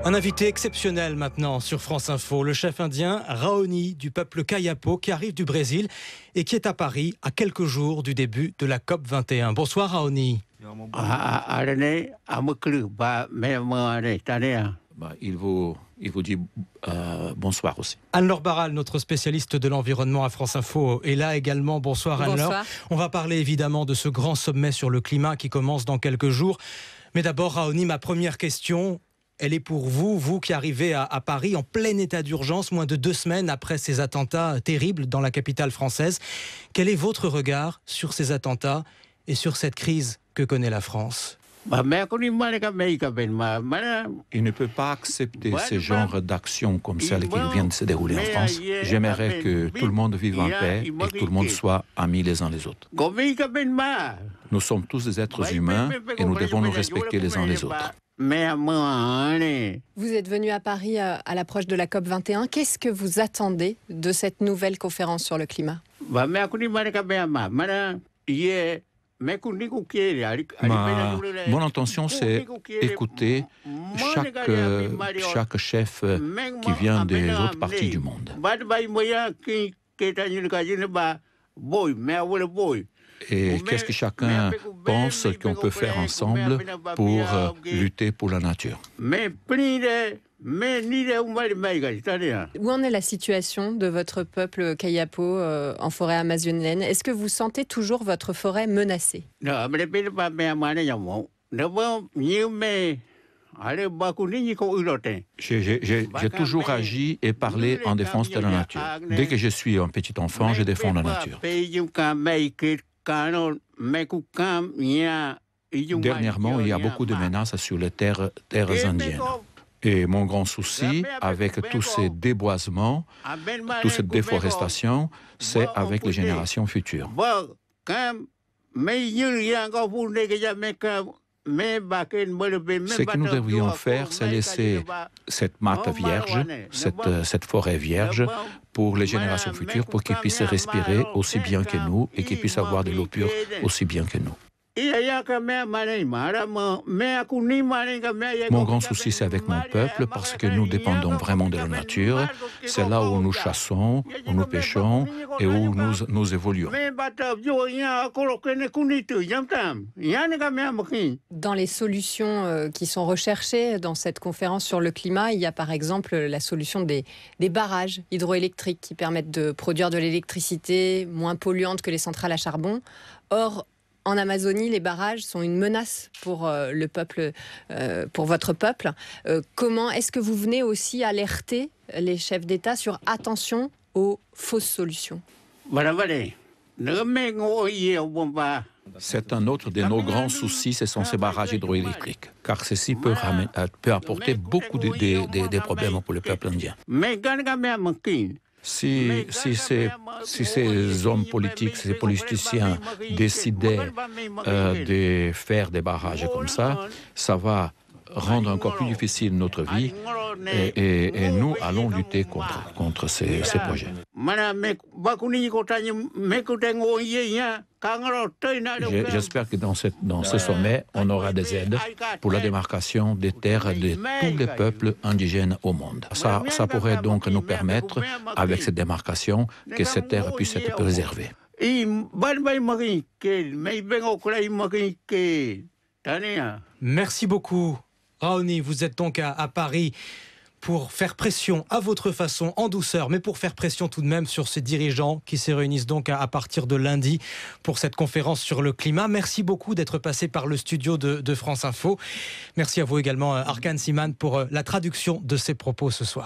Un invité exceptionnel maintenant sur France Info, le chef indien Raoni du peuple Kayapo qui arrive du Brésil et qui est à Paris à quelques jours du début de la COP 21. Bonsoir Raoni. Il vous dit bonsoir aussi. Anne-Laure Barral, notre spécialiste de l'environnement à France Info, est là également. Bonsoir Anne-Laure. On va parler évidemment de ce grand sommet sur le climat qui commence dans quelques jours. Mais d'abord Raoni, ma première question, elle est pour vous, vous qui arrivez à Paris en plein état d'urgence, moins de 2 semaines après ces attentats terribles dans la capitale française. Quel est votre regard sur ces attentats et sur cette crise que connaît la France ? Il ne peut pas accepter ce genre d'actions comme celle qui vient de se dérouler en France. J'aimerais que tout le monde vive en paix et que tout le monde soit amis les uns les autres. Nous sommes tous des êtres humains et nous devons nous respecter les uns les autres. Vous êtes venu à Paris à l'approche de la COP 21. Qu'est-ce que vous attendez de cette nouvelle conférence sur le climat ? Ma bonne intention, c'est écouter chaque chef qui vient des autres parties du monde. Et qu'est-ce que chacun pense qu'on peut faire ensemble pour lutter pour la nature. Où en est la situation de votre peuple Kayapo en forêt amazonienne ? Est-ce que vous sentez toujours votre forêt menacée ? J'ai toujours agi et parlé en défense de la nature. Dès que je suis un petit enfant, je défends la nature. Dernièrement, il y a beaucoup de menaces sur les terres indiennes. Et mon grand souci, avec tous ces déboisements, toute cette déforestation, c'est avec les générations futures. Ce que nous devrions faire, c'est laisser cette matte vierge, cette forêt vierge, pour les générations futures, pour qu'ils puissent respirer aussi bien que nous et qu'ils puissent avoir de l'eau pure aussi bien que nous. Mon grand souci, c'est avec mon peuple, parce que nous dépendons vraiment de la nature. C'est là où nous chassons, où nous pêchons et où nous évoluons. Dans les solutions qui sont recherchées dans cette conférence sur le climat, il y a par exemple la solution des barrages hydroélectriques qui permettent de produire de l'électricité moins polluante que les centrales à charbon. Or, en Amazonie, les barrages sont une menace pour le peuple, pour votre peuple. Comment est-ce que vous venez aussi alerter les chefs d'État sur attention aux fausses solutions ? C'est un autre de nos grands soucis, ce sont ces barrages hydroélectriques, car ceci peut apporter beaucoup de problèmes pour le peuple indien. Si ces hommes politiques, ces politiciens décidaient de faire des barrages comme ça, ça va rendre encore plus difficile notre vie et nous allons lutter contre ces projets. J'espère que dans ce sommet, on aura des aides pour la démarcation des terres de tous les peuples indigènes au monde. Ça pourrait donc nous permettre, avec cette démarcation, que ces terres puissent être préservées. Merci beaucoup. Raoni, vous êtes donc à Paris pour faire pression à votre façon, en douceur, mais pour faire pression tout de même sur ces dirigeants qui se réunissent donc à partir de lundi pour cette conférence sur le climat. Merci beaucoup d'être passé par le studio de France Info. Merci à vous également, Arkan Siman, pour la traduction de ces propos ce soir.